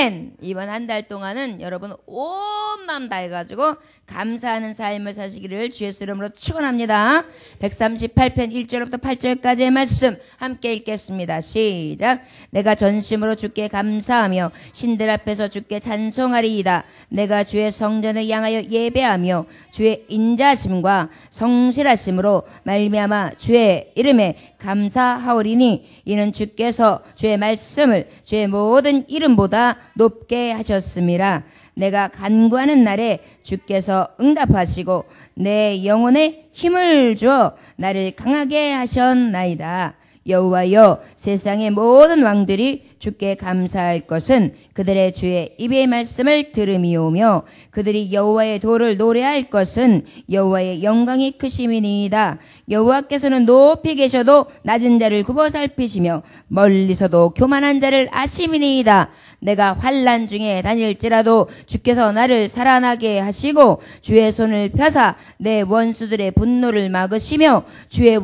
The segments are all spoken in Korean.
아멘. 이번 한 달 동안은 여러분 온 마음 다해가지고 감사하는 삶을 사시기를 주의 이름으로 축원합니다. 138편 1절부터 8절까지의 말씀 함께 읽겠습니다. 시작. 내가 전심으로 주께 감사하며 신들 앞에서 주께 찬송하리이다. 내가 주의 성전을 향하여 예배하며 주의 인자심과 성실하심으로 말미암아 주의 이름에 감사하오리니 이는 주께서 주의 말씀을 주의 모든 이름보다 높게 하셨음이라. 내가 간구하는 날에 주께서 응답하시고 내 영혼에 힘을 주어 나를 강하게 하셨나이다. 여호와여, 세상의 모든 왕들이 주께 감사할 것은 그들의 주의 입의 말씀을 들음이오며 그들이 여호와의 도를 노래할 것은 여호와의 영광이 크심이니이다. 여호와께서는 높이 계셔도 낮은 자를 굽어 살피시며 멀리서도 교만한 자를 아심이니이다. 내가 환난 중에 다닐지라도 주께서 나를 살아나게 하시고 주의 손을 펴사 내 원수들의 분노를 막으시며 주의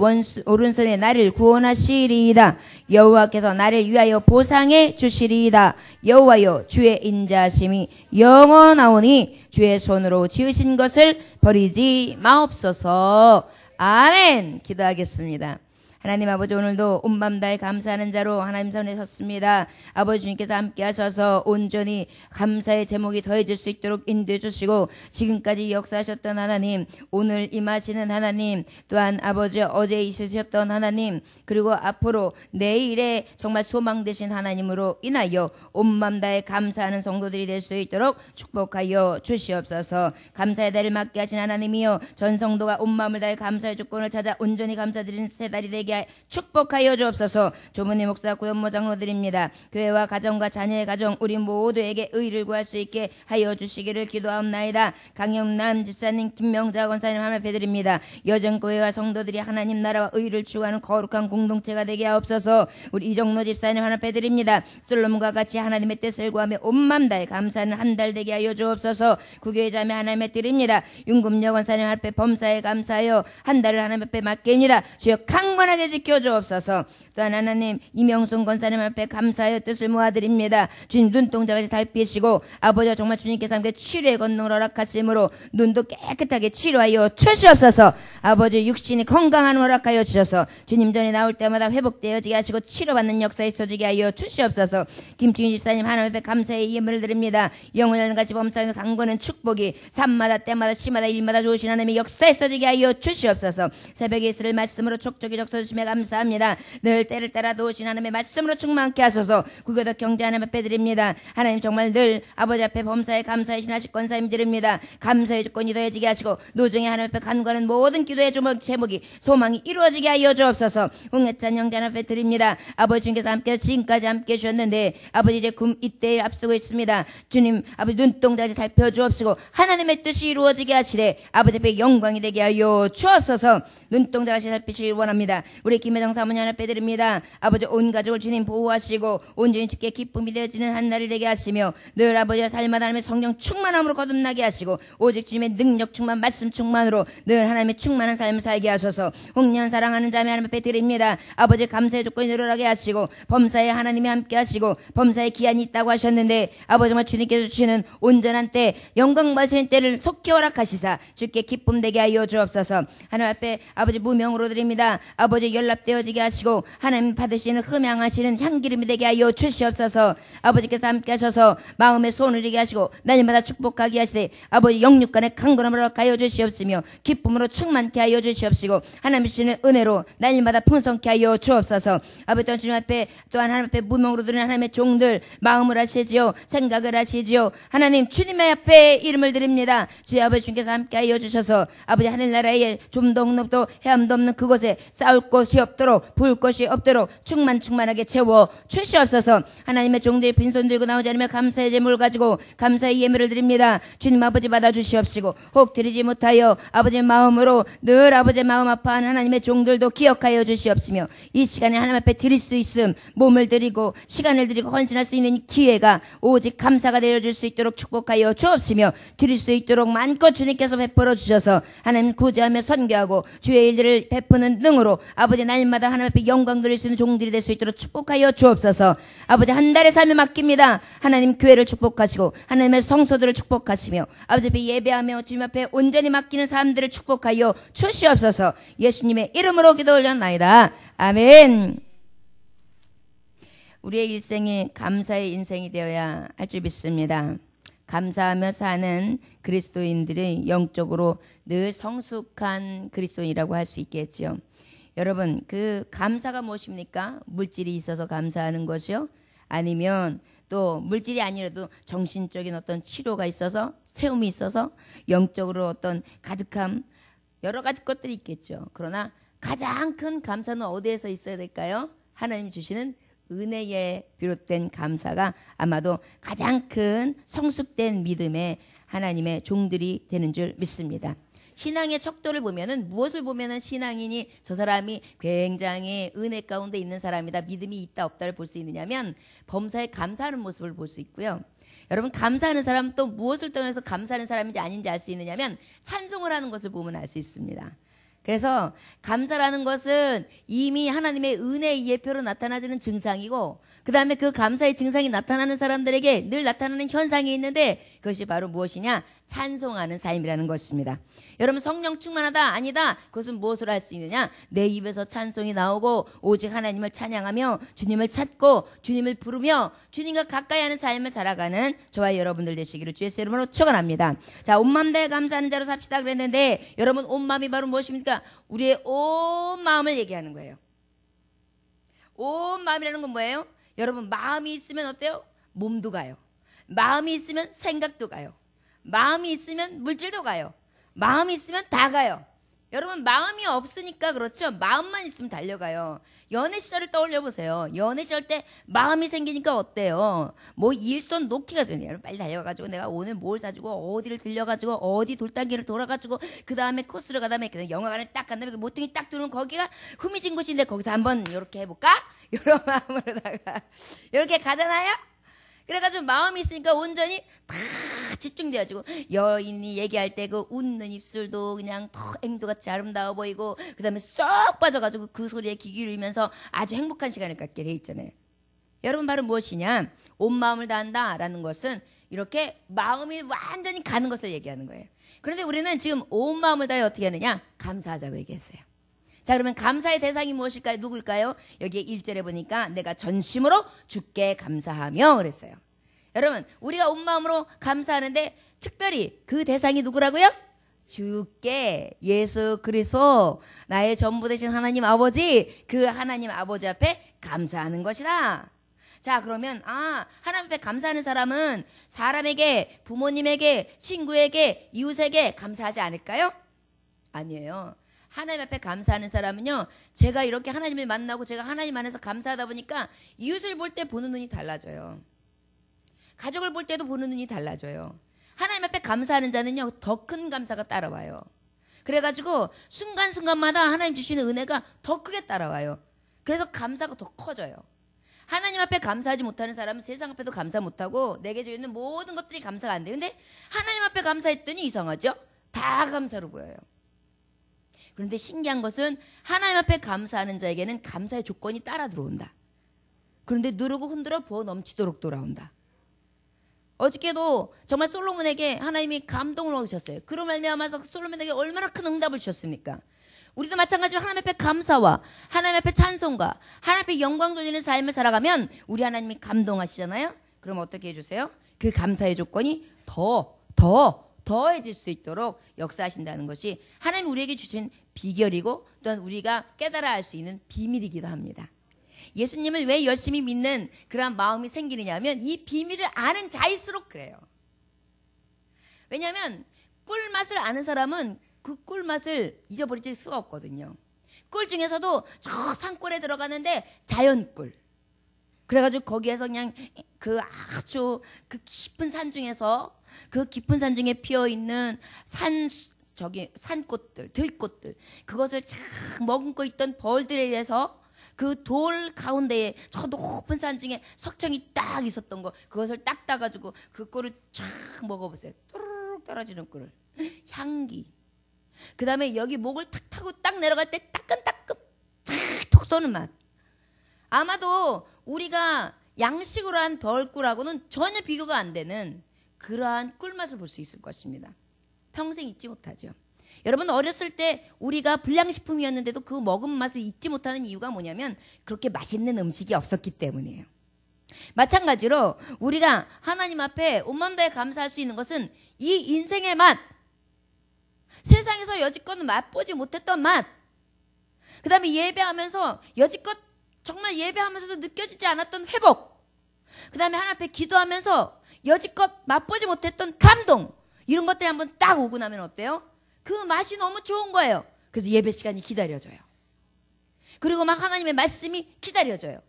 오른손에 나를 구원하시리이다. 여호와께서 나를 위하여 보상해 주시리이다. 여호와여, 주의 인자심이 영원하오니 주의 손으로 지으신 것을 버리지 마옵소서. 아멘. 기도하겠습니다. 하나님 아버지, 오늘도 온맘 다해 감사하는 자로 하나님 손에 섰습니다. 아버지 주님께서 함께 하셔서 온전히 감사의 제목이 더해질 수 있도록 인도해 주시고 지금까지 역사하셨던 하나님, 오늘 임하시는 하나님, 또한 아버지 어제 있으셨던 하나님, 그리고 앞으로 내일에 정말 소망 되신 하나님으로 인하여 온맘 다해 감사하는 성도들이 될 수 있도록 축복하여 주시옵소서. 감사의 달을 맞게 하신 하나님이여, 전 성도가 온마음을 다해 감사의 조건을 찾아 온전히 감사드리는 새 달이 되게 축복하여 주옵소서. 조문희 목사, 구현모 장로드립니다. 교회와 가정과 자녀의 가정, 우리 모두에게 의를 구할 수 있게 하여 주시기를 기도하옵나이다. 강영남 집사님, 김명자 권사님 하나님 배드립니다. 여전교회와 성도들이 하나님 나라와 의를 추구하는 거룩한 공동체가 되게 하옵소서. 우리 이정로 집사님 하나님 배드립니다. 솔로몬과 같이 하나님의 뜻을 구하며 온맘 다해 감사하는 한 달 되게 하여 주옵소서. 구교회 자매 하나님의 드립니다. 윤금여 권사님 앞에 범사에 감사하여 한 달을 하나님 앞에 맡깁니다. 주여 강건하게 지켜주옵소서. 또한 하나님, 이명순 권사님 앞에 감사하여 뜻을 모아드립니다. 주님 눈동자같이 살피시고 아버지와 정말 주님께서 함께 치료의 권능을 허락하심으로 눈도 깨끗하게 치료하여 주시옵소서. 아버지 육신이 건강한 허락하여 주셔서 주님 전에 나올 때마다 회복되어지게 하시고 치료받는 역사에 있어지게 하여 주시옵소서. 김충희 집사님 하나님 앞에 감사의 예물을 드립니다. 영원한 같이 범사하며 강건한 축복이 삶마다 때마다 시마다 일마다 좋으신 하나님의 역사에 있어지게 하여 주시옵소서. 새벽에 있을 말씀으로 촉촉히 적셔주시며 감사합니다. 늘 때를 따라 도우신 하나님의 말씀으로 충만케 하소서. 구교덕 경제 하나님 앞에 드립니다. 하나님 정말 늘 아버지 앞에 범사에 감사의 신하실 권사님 드립니다. 감사의 조건이 더해지게 하시고 노중에 하나님 앞에 간구하는 모든 기도의 제목이 소망이 이루어지게 하여 주옵소서. 홍해찬 형제 하나님 앞에 드립니다. 아버지 주님께서 함께 지금까지 함께 해주셨는데 아버지 이제 이때를 앞서고 있습니다. 주님 아버지 눈동자같이 살펴주옵시고 하나님의 뜻이 이루어지게 하시되 아버지 앞에 영광이 되게 하여 주옵소서. 눈동자같이 살피시기 원합니다. 우리 김혜정 사모님 하나 빼드립니다. 아버지 온 가족을 주님 보호하시고 온전히 주께 기쁨이 되어지는 한날이 되게 하시며 늘 아버지와 삶마다 하나님의 성령 충만함으로 거듭나게 하시고 오직 주님의 능력 충만 말씀 충만으로 늘 하나님의 충만한 삶을 살게 하소서. 홍련 사랑하는 자매 하나님 앞에 드립니다. 아버지 감사의 조건이 늘어나게 하시고 범사에 하나님이 함께 하시고 범사에 기한이 있다고 하셨는데 아버지 정말 주님께서 주시는 온전한 때 영광 받으시는 때를 속히 허락하시사 주께 기쁨 되게 하여 주옵소서. 하나님 앞에 아버지 무명으로 드립니다. 아버지 연락되어지게 하시고 하나님 받으시는 흠양하시는 향기름이 되게 하여 주시옵소서. 아버지께서 함께 하셔서 마음에 손을 이게 하시고 날마다 축복하게 하시되 아버지 영육간의 강건함을 허락하여 주시옵시며 기쁨으로 충만케 하여 주시옵시고 하나님 주시는 은혜로 날마다 풍성케 하여 주옵소서. 아버지 또한 주님 앞에 또한 하나님 앞에 무명으로 드리는 하나님의 종들 마음을 하시지요, 생각을 하시지요. 하나님 주님의 앞에 이름을 드립니다. 주의 아버지 주님께서 함께 하여 주셔서 아버지 하늘나라에 좀도 흑록도 해암도 없는 그곳에 싸울 곳이 없도록 부을 것이 없도록 충만하게 채워 주시옵소서. 하나님의 종들이 빈손 들고 나오지 않으며 감사의 제물을 가지고 감사의 예물을 드립니다. 주님 아버지 받아 주시옵시고 혹 드리지 못하여 아버지의 마음으로 늘 아버지의 마음 아파하는 하나님의 종들도 기억하여 주시옵시며 이 시간에 하나님 앞에 드릴 수 있음 몸을 드리고 시간을 드리고 헌신할 수 있는 기회가 오직 감사가 되어줄 수 있도록 축복하여 주옵시며 드릴 수 있도록 마음껏 주님께서 베풀어 주셔서 하나님 구제하며 선교하고 주의 일들을 베푸는 능으로 아버지 날마다 하나님 앞에 영광 드릴 수 있는 종들이 될 수 있도록 축복하여 주옵소서. 아버지 한 달의 삶을 맡깁니다. 하나님 교회를 축복하시고 하나님의 성소들을 축복하시며 아버지 앞에 예배하며 주님 앞에 온전히 맡기는 사람들을 축복하여 주시옵소서. 예수님의 이름으로 기도 올렸나이다. 아멘. 우리의 일생이 감사의 인생이 되어야 할 줄 믿습니다. 감사하며 사는 그리스도인들이 영적으로 늘 성숙한 그리스도인이라고 할 수 있겠죠. 여러분, 그 감사가 무엇입니까? 물질이 있어서 감사하는 것이요? 아니면 또 물질이 아니라도 정신적인 어떤 치료가 있어서, 태움이 있어서 영적으로 어떤 가득함, 여러 가지 것들이 있겠죠. 그러나 가장 큰 감사는 어디에서 있어야 될까요? 하나님 주시는 은혜에 비롯된 감사가 아마도 가장 큰 성숙된 믿음의 하나님의 종들이 되는 줄 믿습니다. 신앙의 척도를 보면은 무엇을 보면은 신앙인이 저 사람이 굉장히 은혜 가운데 있는 사람이다, 믿음이 있다 없다를 볼 수 있느냐면 범사에 감사하는 모습을 볼 수 있고요. 여러분, 감사하는 사람 또 무엇을 떠나서 감사하는 사람인지 아닌지 알 수 있느냐면 찬송을 하는 것을 보면 알 수 있습니다. 그래서 감사라는 것은 이미 하나님의 은혜의 예표로 나타나지는 증상이고, 그 다음에 그 감사의 증상이 나타나는 사람들에게 늘 나타나는 현상이 있는데 그것이 바로 무엇이냐? 찬송하는 삶이라는 것입니다. 여러분, 성령 충만하다 아니다, 그것은 무엇으로 할 수 있느냐? 내 입에서 찬송이 나오고 오직 하나님을 찬양하며 주님을 찾고 주님을 부르며 주님과 가까이 하는 삶을 살아가는 저와 여러분들 되시기를 주의 이름으로 축원합니다. 자, 온 마음 다해 감사하는 자로 삽시다 그랬는데, 여러분, 온 마음이 바로 무엇입니까? 우리의 온 마음을 얘기하는 거예요. 온 마음이라는 건 뭐예요? 여러분, 마음이 있으면 어때요? 몸도 가요. 마음이 있으면 생각도 가요. 마음이 있으면 물질도 가요. 마음이 있으면 다 가요. 여러분, 마음이 없으니까 그렇죠. 마음만 있으면 달려가요. 연애 시절을 떠올려 보세요. 연애 시절 때 마음이 생기니까 어때요? 뭐 일손 놓기가 되네요. 빨리 달려가지고 내가 오늘 뭘 사주고 어디를 들려가지고 어디 돌단기를 돌아가지고 그 다음에 코스를 가다음에 그냥 영화관을 딱 간다음에 모퉁이 딱 두는 거기가 흐미진 곳인데 거기서 한번 이렇게 해볼까? 이런 마음으로다가 이렇게 가잖아요. 그래가지고 마음이 있으니까 온전히 다 집중돼가지고 여인이 얘기할 때 그 웃는 입술도 그냥 더 앵두같이 아름다워 보이고, 그 다음에 쏙 빠져가지고 그 소리에 귀 기울이면서 아주 행복한 시간을 갖게 돼 있잖아요. 여러분, 바로 무엇이냐? 온 마음을 다한다라는 것은 이렇게 마음이 완전히 가는 것을 얘기하는 거예요. 그런데 우리는 지금 온 마음을 다해 어떻게 하느냐? 감사하자고 얘기했어요. 자, 그러면 감사의 대상이 무엇일까요? 누굴까요? 여기에 1절에 보니까 내가 전심으로 주께 감사하며 그랬어요. 여러분, 우리가 온 마음으로 감사하는데 특별히 그 대상이 누구라고요? 주께, 예수 그리스도, 나의 전부 되신 하나님 아버지, 그 하나님 아버지 앞에 감사하는 것이다. 자, 그러면 하나님 앞에 감사하는 사람은 사람에게, 부모님에게, 친구에게, 이웃에게 감사하지 않을까요? 아니에요. 하나님 앞에 감사하는 사람은요, 제가 이렇게 하나님을 만나고 제가 하나님 안에서 감사하다 보니까 이웃을 볼 때 보는 눈이 달라져요. 가족을 볼 때도 보는 눈이 달라져요. 하나님 앞에 감사하는 자는요, 더 큰 감사가 따라와요. 그래가지고 순간순간마다 하나님 주시는 은혜가 더 크게 따라와요. 그래서 감사가 더 커져요. 하나님 앞에 감사하지 못하는 사람은 세상 앞에도 감사 못하고 내게 주어 있는 모든 것들이 감사가 안 되는데, 하나님 앞에 감사했더니 이상하죠? 다 감사로 보여요. 그런데 신기한 것은 하나님 앞에 감사하는 자에게는 감사의 조건이 따라 들어온다. 그런데 누르고 흔들어 부어 넘치도록 돌아온다. 어저께도 정말 솔로몬에게 하나님이 감동을 얻으셨어요. 그로 말미암아서 솔로몬에게 얼마나 큰 응답을 주셨습니까? 우리도 마찬가지로 하나님 앞에 감사와 하나님 앞에 찬송과 하나님 앞에 영광 돌리는 삶을 살아가면 우리 하나님이 감동하시잖아요. 그럼 어떻게 해주세요? 그 감사의 조건이 더해질 수 있도록 역사하신다는 것이 하나님이 우리에게 주신 비결이고, 또한 우리가 깨달아 알 수 있는 비밀이기도 합니다. 예수님을 왜 열심히 믿는 그러한 마음이 생기느냐 하면 이 비밀을 아는 자일수록 그래요. 왜냐하면 꿀맛을 아는 사람은 그 꿀맛을 잊어버릴 수가 없거든요. 꿀 중에서도 저 산골에 들어가는데 자연꿀, 그래가지고 거기에서 그냥 그 아주 그 깊은 산 중에서 그 깊은 산 중에 피어있는 산꽃들, 들꽃들, 그것을 쫙 머금고 있던 벌들에 의해서 그 돌 가운데에 저 높은 산 중에 석청이 딱 있었던 거, 그것을 딱 따가지고 그 꿀을 쫙 먹어보세요. 또르륵 떨어지는 꿀을, 향기. 그 다음에 여기 목을 탁 타고 딱 내려갈 때 따끔따끔 쫙 쏘는 맛. 아마도 우리가 양식으로 한 벌꿀하고는 전혀 비교가 안 되는 그러한 꿀맛을 볼 수 있을 것입니다. 평생 잊지 못하죠. 여러분 어렸을 때 우리가 불량식품이었는데도 그 먹은 맛을 잊지 못하는 이유가 뭐냐면 그렇게 맛있는 음식이 없었기 때문이에요. 마찬가지로 우리가 하나님 앞에 온 마음 다해 감사할 수 있는 것은 이 인생의 맛, 세상에서 여지껏 맛보지 못했던 맛, 그 다음에 예배하면서 여지껏 정말 예배하면서도 느껴지지 않았던 회복, 그 다음에 하나님 앞에 기도하면서 여지껏 맛보지 못했던 감동, 이런 것들이 한번 딱 오고 나면 어때요? 그 맛이 너무 좋은 거예요. 그래서 예배 시간이 기다려져요. 그리고 막 하나님의 말씀이 기다려져요.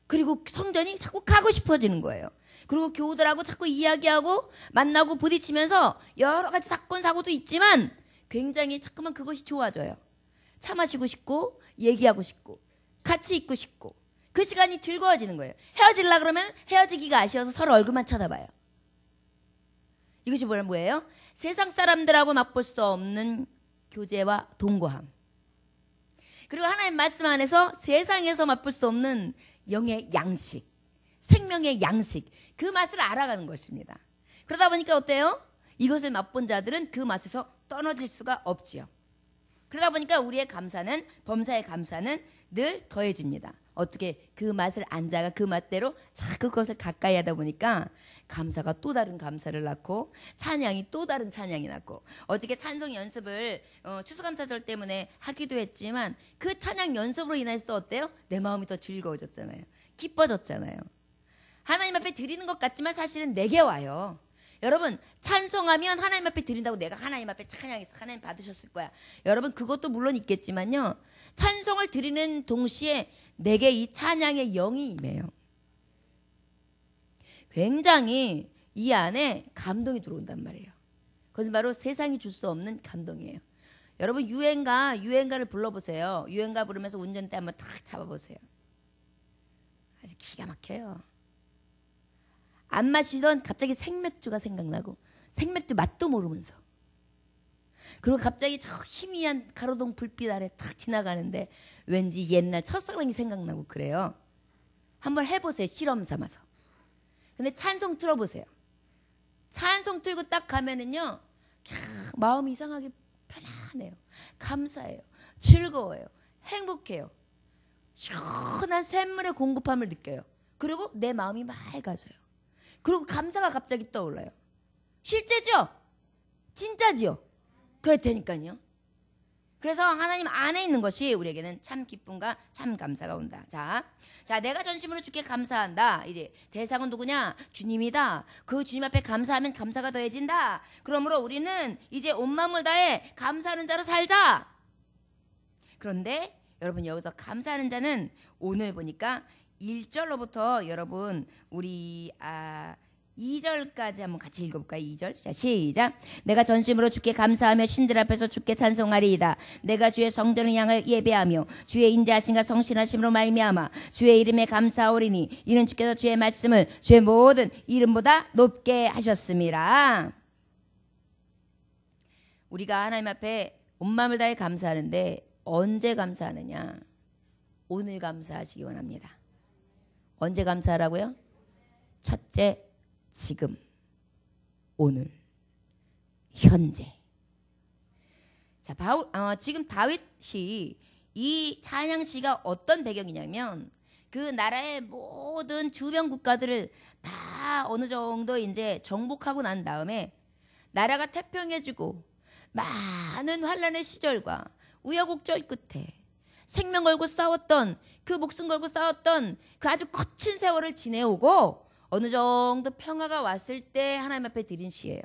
그리고 성전이 자꾸 가고 싶어지는 거예요. 그리고 교우들하고 자꾸 이야기하고 만나고 부딪히면서 여러 가지 사건 사고도 있지만 굉장히 자꾸만 그것이 좋아져요. 차 마시고 싶고 얘기하고 싶고 같이 있고 싶고 그 시간이 즐거워지는 거예요. 헤어지려고 그러면 헤어지기가 아쉬워서 서로 얼굴만 쳐다봐요. 이것이 뭐예요? 세상 사람들하고 맛볼 수 없는 교제와 동거함. 그리고 하나님 말씀 안에서 세상에서 맛볼 수 없는 영의 양식, 생명의 양식, 그 맛을 알아가는 것입니다. 그러다 보니까 어때요? 이것을 맛본 자들은 그 맛에서 떨어질 수가 없지요. 그러다 보니까 우리의 감사는, 범사의 감사는 늘 더해집니다. 어떻게 그 맛을 안자가 그 맛대로 자꾸 그것을 가까이 하다 보니까 감사가 또 다른 감사를 낳고 찬양이 또 다른 찬양이 낳고, 어저께 찬송 연습을 추수감사절 때문에 하기도 했지만 그 찬양 연습으로 인해서 또 어때요? 내 마음이 더 즐거워졌잖아요. 기뻐졌잖아요. 하나님 앞에 드리는 것 같지만 사실은 내게 와요. 여러분 찬송하면 하나님 앞에 드린다고 내가 하나님 앞에 찬양해서 하나님 받으셨을 거야. 여러분 그것도 물론 있겠지만요, 찬송을 드리는 동시에 내게 이 찬양의 영이 임해요. 굉장히 이 안에 감동이 들어온단 말이에요. 그것은 바로 세상이 줄 수 없는 감동이에요. 여러분 유행가를 불러보세요. 유행가 부르면서 운전대 한번 탁 잡아보세요. 아주 기가 막혀요. 안 마시던 갑자기 생맥주가 생각나고 생맥주 맛도 모르면서, 그리고 갑자기 저 희미한 가로등 불빛 아래 탁 지나가는데 왠지 옛날 첫사랑이 생각나고 그래요. 한번 해보세요. 실험 삼아서. 근데 찬송 틀어보세요. 찬송 틀고 딱 가면은요, 마음이 이상하게 편안해요. 감사해요. 즐거워요. 행복해요. 시원한 샘물의 공급함을 느껴요. 그리고 내 마음이 맑아져요. 그리고 감사가 갑자기 떠올라요. 실제죠? 진짜지요? 그렇다니까요. 그래서 하나님 안에 있는 것이 우리에게는 참 기쁨과 참 감사가 온다. 자, 내가 전심으로 주께 감사한다. 이제 대상은 누구냐? 주님이다. 그 주님 앞에 감사하면 감사가 더해진다. 그러므로 우리는 이제 온 마음을 다해 감사하는 자로 살자. 그런데 여러분 여기서 감사하는 자는 오늘 보니까 1절로부터 여러분 우리 2절까지 한번 같이 읽어볼까요? 2절. 자, 시작. 내가 전심으로 주께 감사하며 신들 앞에서 주께 찬송하리이다. 내가 주의 성전을 향하여 예배하며 주의 인자하심과 성실하심으로 말미암아 주의 이름에 감사하오리니 이는 주께서 주의 말씀을 주의 모든 이름보다 높게 하셨음이라. 우리가 하나님 앞에 온 마음을 다해 감사하는데 언제 감사하느냐? 오늘 감사하시기 원합니다. 언제 감사하라고요? 첫째, 지금, 오늘, 현재. 자, 지금 다윗이 이 찬양시가 어떤 배경이냐면 그 나라의 모든 주변 국가들을 다 어느 정도 이제 정복하고 난 다음에 나라가 태평해지고 많은 환란의 시절과 우여곡절 끝에 생명 걸고 싸웠던, 그 목숨 걸고 싸웠던 그 아주 거친 세월을 지내오고 어느 정도 평화가 왔을 때 하나님 앞에 드린 시예요.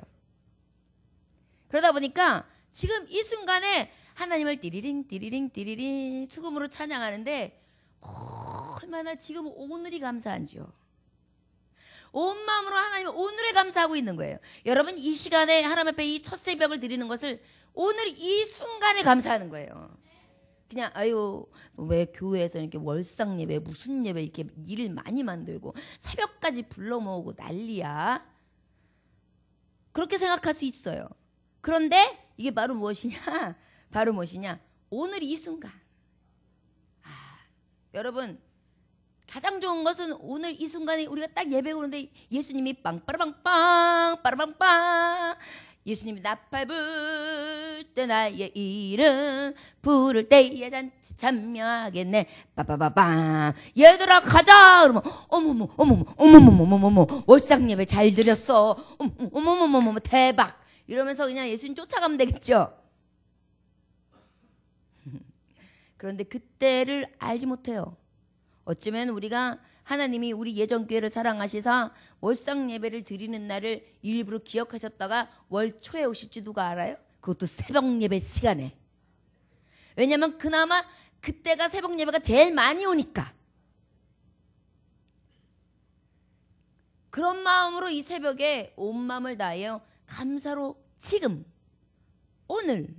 그러다 보니까 지금 이 순간에 하나님을 띠리링 띠리링 띠리링 수금으로 찬양하는데 얼마나 지금 오늘이 감사한지요. 온 마음으로 하나님 오늘에 감사하고 있는 거예요. 여러분 이 시간에 하나님 앞에 이 첫 새벽을 드리는 것을 오늘 이 순간에 감사하는 거예요. 그냥 아유 왜 교회에서 이렇게 월상 예배 무슨 예배 이렇게 일을 많이 만들고 새벽까지 불러 모으고 난리야. 그렇게 생각할 수 있어요. 그런데 이게 바로 무엇이냐? 바로 무엇이냐? 오늘 이 순간. 여러분 가장 좋은 것은 오늘 이 순간에 우리가 딱 예배 오는데 예수님이 빵빠라빵빵 빠라빵빵 예수님이 나팔 불 때 나의 이름 부를 때에 잔치 참여하겠네 빠빠빠빵 얘들아 가자 그러면 어머머 어머머 어머머머 어머머 월상 예배 잘 드렸어 어머머머머 대박 이러면서 그냥 예수님 쫓아가면 되겠죠. 그런데 그때를 알지 못해요. 어쩌면 우리가 하나님이 우리 예전교회를 사랑하시사 월상 예배를 드리는 날을 일부러 기억하셨다가 월 초에 오실지 누가 알아요? 그것도 새벽 예배 시간에. 왜냐하면 그나마 그때가 새벽 예배가 제일 많이 오니까. 그런 마음으로 이 새벽에 온 마음을 다하여 감사로 지금 오늘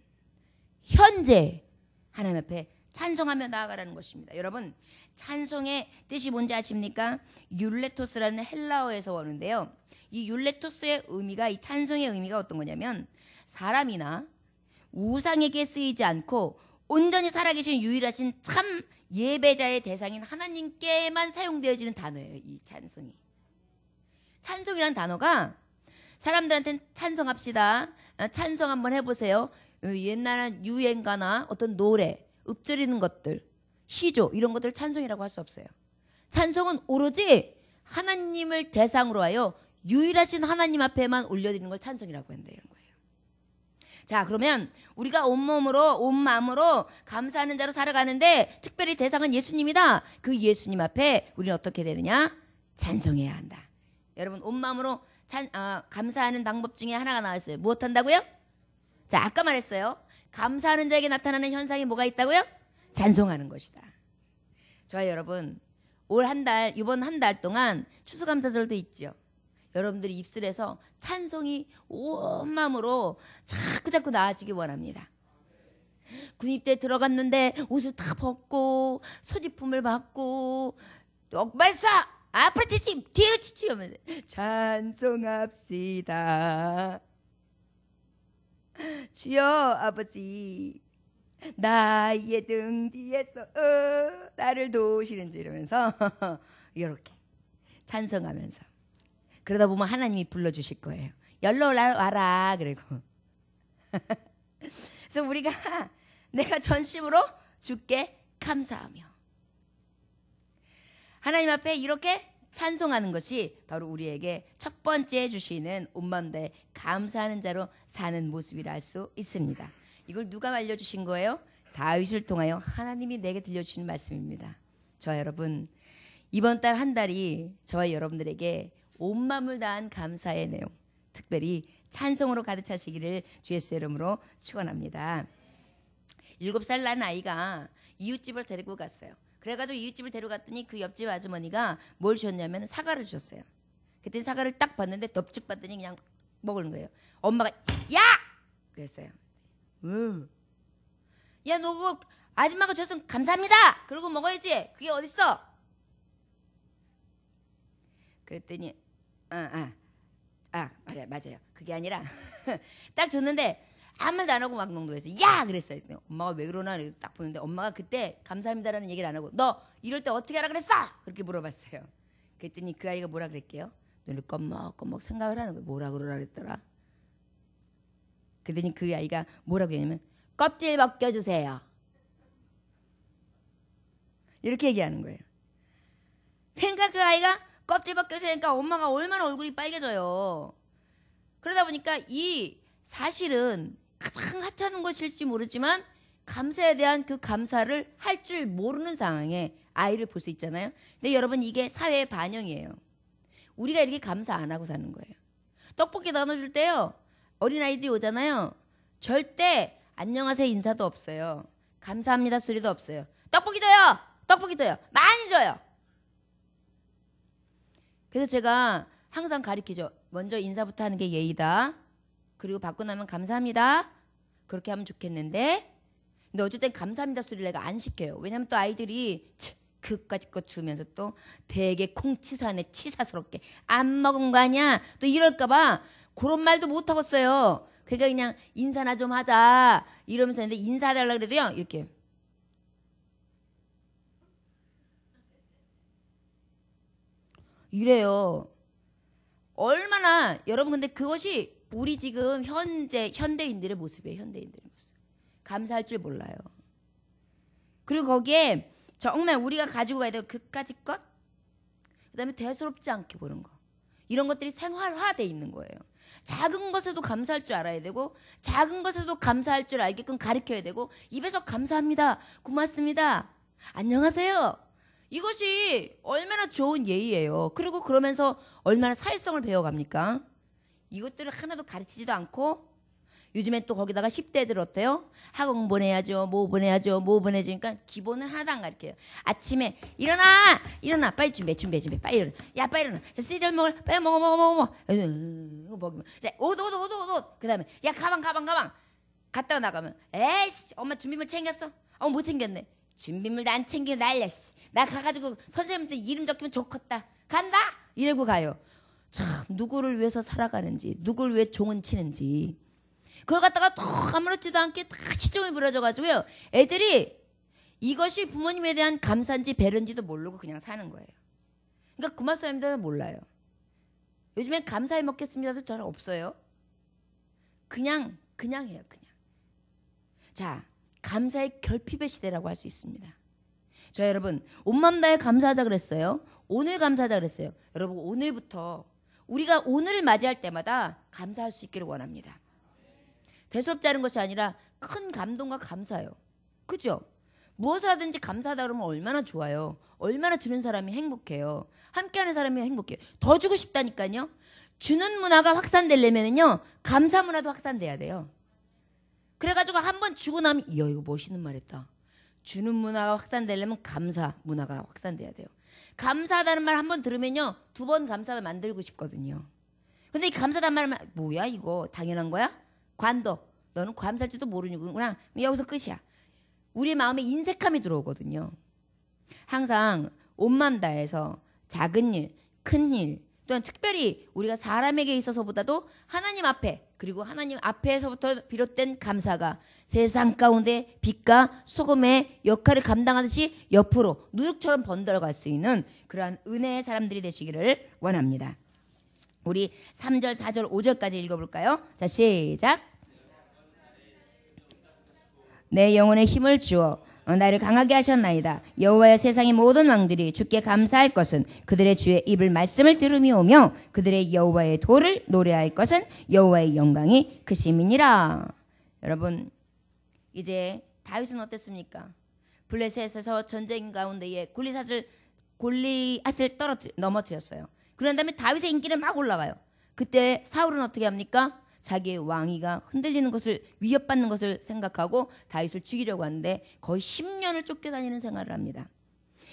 현재 하나님 앞에 찬송하며 나아가라는 것입니다. 여러분 찬송의 뜻이 뭔지 아십니까? 율레토스라는 헬라어에서 오는데요. 이 율레토스의 의미가 이 찬송의 의미가 어떤 거냐면 사람이나 우상에게 쓰이지 않고 온전히 살아계신 유일하신 참 예배자의 대상인 하나님께만 사용되어지는 단어예요. 이 찬송이. 찬송이란 단어가 사람들한테는 찬송합시다. 찬송 한번 해보세요. 옛날 유행가나 어떤 노래 읊조리는 것들 시조 이런 것들 찬송이라고 할 수 없어요. 찬송은 오로지 하나님을 대상으로 하여 유일하신 하나님 앞에만 올려드리는 걸 찬송이라고 한다는 거예요. 자 그러면 우리가 온몸으로 온 마음으로 감사하는 자로 살아가는데 특별히 대상은 예수님이다. 그 예수님 앞에 우리는 어떻게 되느냐? 찬송해야 한다. 여러분 온 마음으로 감사하는 방법 중에 하나가 나왔어요. 무엇 한다고요? 자 아까 말했어요. 감사하는 자에게 나타나는 현상이 뭐가 있다고요? 찬송하는 것이다. 저와 여러분 올 한 달 이번 한 달 동안 추수감사절도 있죠. 여러분들이 입술에서 찬송이 온 마음으로 자꾸자꾸 나아지기 원합니다. 군입대에 들어갔는데 옷을 다 벗고 소지품을 받고 역발사 앞으로 치치 뒤로 치치 하면서 찬송합시다. 주여 아버지 나의 등 뒤에서 나를 도우시는 줄 이러면서 이렇게 찬송하면서 그러다 보면 하나님이 불러주실 거예요. 열로 와라 그리고 그래서 우리가 내가 전심으로 주께 감사하며 하나님 앞에 이렇게 찬송하는 것이 바로 우리에게 첫 번째 주시는 온 마음 다해 감사하는 자로 사는 모습이라 할 수 있습니다. 이걸 누가 알려주신 거예요? 다윗을 통하여 하나님이 내게 들려주시는 말씀입니다. 저와 여러분 이번 달 한 달이 저와 여러분들에게 온 마음을 다한 감사의 내용 특별히 찬송으로 가득 차시기를 주 예수의 이름으로 축원합니다. 7살 난 아이가 이웃집을 데리고 갔어요. 그래가지고 이웃집을 데려갔더니 그 옆집 아주머니가 뭘 주셨냐면 사과를 주셨어요. 그때 사과를 딱 봤는데 덥죽 봤더니 그냥 먹는 거예요. 엄마가 야! 그랬어요. 야 너 그거 아줌마가 줬으면 감사합니다. 그러고 먹어야지. 그게 어딨어? 그랬더니 맞아요. 그게 아니라 딱 줬는데 아무 말도 안 하고 막 먹는 거였어요. 야! 그랬어요. 엄마가 왜 그러나 딱 보는데 엄마가 그때 감사합니다라는 얘기를 안 하고 너 이럴 때 어떻게 하라 그랬어? 그렇게 물어봤어요. 그랬더니 그 아이가 뭐라 그랬게요? 눈을 껌먹껌먹 생각을 하는 거예요. 뭐라 그러라 그랬더라? 그랬더니 그 아이가 뭐라고 했냐면 껍질 벗겨주세요. 이렇게 얘기하는 거예요. 그러니까 그 아이가 껍질 벗겨주니까 엄마가 얼마나 얼굴이 빨개져요. 그러다 보니까 이 사실은 가장 하찮은 것일지 모르지만 감사에 대한 그 감사를 할 줄 모르는 상황에 아이를 볼 수 있잖아요. 근데 여러분 이게 사회의 반영이에요. 우리가 이렇게 감사 안 하고 사는 거예요. 떡볶이 나눠줄 때요. 어린아이들이 오잖아요. 절대 안녕하세요 인사도 없어요. 감사합니다 소리도 없어요. 떡볶이 줘요. 떡볶이 줘요. 많이 줘요. 그래서 제가 항상 가르치죠. 먼저 인사부터 하는 게 예의다. 그리고 받고 나면 감사합니다. 그렇게 하면 좋겠는데 근데 어쨌든 감사합니다 소리를 내가 안 시켜요. 왜냐면 또 아이들이 그까짓 거 주면서 또 되게 콩치사네 치사스럽게 안 먹은 거 아니야 또 이럴까 봐 그런 말도 못 하겠어요. 그러니까 그냥 인사나 좀 하자 이러면서 했는데 인사해달라 그래도요 이렇게 이래요. 얼마나 여러분 근데 그것이 우리 지금 현대인들의 모습이에요. 현대인들의 모습. 감사할 줄 몰라요. 그리고 거기에 정말 우리가 가지고 가야 되고 그까짓 것, 그다음에 대수롭지 않게 보는 거, 이런 것들이 생활화돼 있는 거예요. 작은 것에도 감사할 줄 알아야 되고 작은 것에도 감사할 줄 알게끔 가르쳐야 되고 입에서 감사합니다, 고맙습니다, 안녕하세요, 이것이 얼마나 좋은 예의예요. 그리고 그러면서 얼마나 사회성을 배워갑니까? 이것들을 하나도 가르치지도 않고 요즘엔 또 거기다가 10대들 어때요? 학원 보내야죠, 뭐 보내야죠, 뭐 보내주니까 기본은 하나도 안 가르쳐요. 아침에 일어나 빨리 준비해 빨리 일어나, 야 빨리 일어나, 자 시리얼 먹어, 빨리 먹어 먹으면 자 옷 그 다음에 야 가방 갔다가 나가면 에이씨 엄마 준비물 챙겼어? 못 챙겼네. 준비물도 안 챙기고 날렸어. 나 가가지고 선생님한테 이름 적히면 좋겠다, 간다 이러고 가요. 참 누구를 위해서 살아가는지, 누구를 위해 종은 치는지 그걸 갖다가 더 아무렇지도 않게 다 시중을 부려져가지고요. 애들이 이것이 부모님에 대한 감사인지 배려인지도 모르고 그냥 사는 거예요. 그러니까 고맙습니다도 몰라요. 요즘엔 감사해 먹겠습니다도 잘 없어요. 그냥 해요. 그냥. 자, 감사의 결핍의 시대라고 할 수 있습니다. 저 여러분 온맘 다해 감사하자 그랬어요. 오늘 감사하자 그랬어요. 여러분 오늘부터 우리가 오늘을 맞이할 때마다 감사할 수 있기를 원합니다. 대수롭지 않은 것이 아니라 큰 감동과 감사요. 그죠? 무엇을 하든지 감사하다 그러면 얼마나 좋아요. 얼마나 주는 사람이 행복해요. 함께하는 사람이 행복해요. 더 주고 싶다니까요. 주는 문화가 확산되려면요 감사 문화도 확산돼야 돼요. 그래가지고 한번 주고 나면 이야 이거 멋있는 말 했다. 주는 문화가 확산되려면 감사 문화가 확산돼야 돼요. 감사하다는 말 한번 들으면요 2번 감사를 만들고 싶거든요. 근데 이 감사하다는 말은 뭐야 이거 당연한 거야? 관도 너는 감사할지도 모르는구나. 여기서 끝이야. 우리 마음에 인색함이 들어오거든요. 항상 온맘 다해서 작은 일, 큰 일, 또한 특별히 우리가 사람에게 있어서보다도 하나님 앞에, 그리고 하나님 앞에서부터 비롯된 감사가 세상 가운데 빛과 소금의 역할을 감당하듯이 옆으로 누룩처럼 번들어갈 수 있는 그러한 은혜의 사람들이 되시기를 원합니다. 우리 3절, 4절, 5절까지 읽어볼까요? 자, 시작. 내 영혼에 힘을 주어 나를 강하게 하셨나이다. 여호와여 세상의 모든 왕들이 주께 감사할 것은 그들의 주의 입을 말씀을 들음이오며 그들의 여호와의 도를 노래할 것은 여호와의 영광이 크심이니라. 여러분 이제 다윗은 어땠습니까? 블레셋에서 전쟁 가운데에 골리앗을 넘어뜨렸어요. 그런 다음에 다윗의 인기는 막 올라가요. 그때 사울은 어떻게 합니까? 자기의 왕위가 흔들리는 것을, 위협받는 것을 생각하고 다윗을 죽이려고 하는데 거의 10년을 쫓겨다니는 생활을 합니다.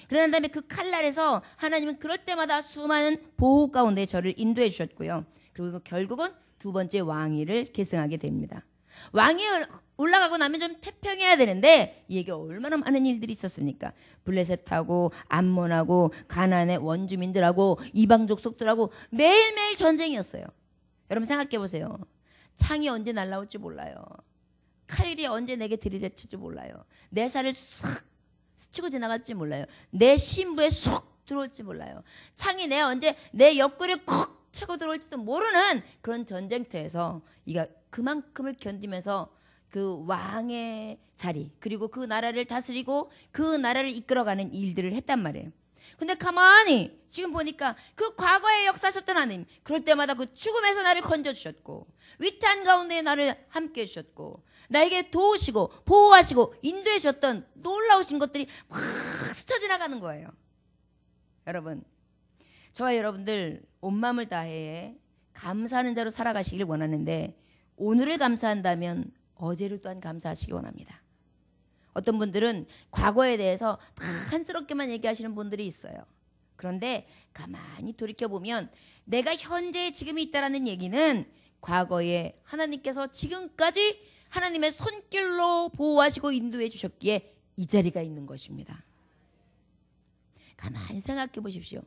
그런 다음에 그 칼날에서 하나님은 그럴 때마다 수많은 보호 가운데 저를 인도해 주셨고요. 그리고 결국은 2번째 왕위를 계승하게 됩니다. 왕위에 올라가고 나면 좀 태평해야 되는데 이게 얼마나 많은 일들이 있었습니까? 블레셋하고 암몬하고 가나안의 원주민들하고 이방 족속들하고 매일매일 전쟁이었어요. 여러분 생각해 보세요. 창이 언제 날라올지 몰라요. 칼이 언제 내게 들이닥칠지 몰라요. 내 살을 싹 스치고 지나갈지 몰라요. 내 신부에 쏙 들어올지 몰라요. 창이 언제 내 옆구리에 콕 차고 들어올지도 모르는 그런 전쟁터에서 이가 그만큼을 견디면서 그 왕의 자리, 그리고 그 나라를 다스리고 그 나라를 이끌어가는 일들을 했단 말이에요. 근데 가만히 지금 보니까 그 과거에 역사하셨던 하나님, 그럴 때마다 그 죽음에서 나를 건져주셨고 위태한 가운데 나를 함께 해주셨고 나에게 도우시고 보호하시고 인도해 주셨던 놀라우신 것들이 막 스쳐 지나가는 거예요. 여러분, 저와 여러분들 온 마음을 다해 감사하는 자로 살아가시길 원하는데 오늘을 감사한다면 어제를 또한 감사하시기 원합니다. 어떤 분들은 과거에 대해서 다 한스럽게만 얘기하시는 분들이 있어요. 그런데 가만히 돌이켜보면 내가 현재의 지금이 있다는 얘기는 과거에 하나님께서 지금까지 하나님의 손길로 보호하시고 인도해 주셨기에 이 자리가 있는 것입니다. 가만히 생각해 보십시오.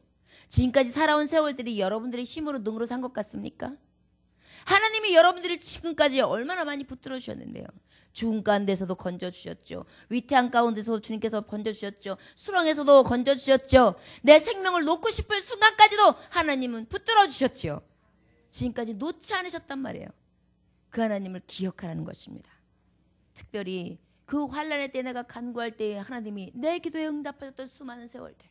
지금까지 살아온 세월들이 여러분들의 힘으로 능으로 산 것 같습니까? 하나님이 여러분들을 지금까지 얼마나 많이 붙들어 주셨는데요. 죽음 가운데서도 건져주셨죠. 위태한 가운데서도 주님께서 건져주셨죠. 수렁에서도 건져주셨죠. 내 생명을 놓고 싶을 순간까지도 하나님은 붙들어 주셨죠. 지금까지 놓지 않으셨단 말이에요. 그 하나님을 기억하라는 것입니다. 특별히 그 환난의 때 내가 간구할 때에 하나님이 내 기도에 응답하셨던 수많은 세월들,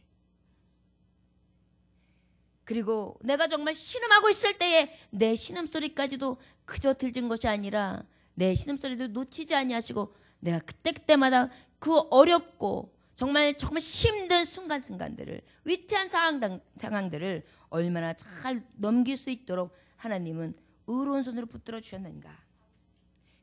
그리고 내가 정말 신음하고 있을 때에 내 신음소리까지도 그저 들은 것이 아니라 내 신음소리도 놓치지 아니하시고 내가 그때마다 그 어렵고 정말 힘든 순간순간들을, 위태한 상황들을 얼마나 잘 넘길 수 있도록 하나님은 의로운 손으로 붙들어 주셨는가.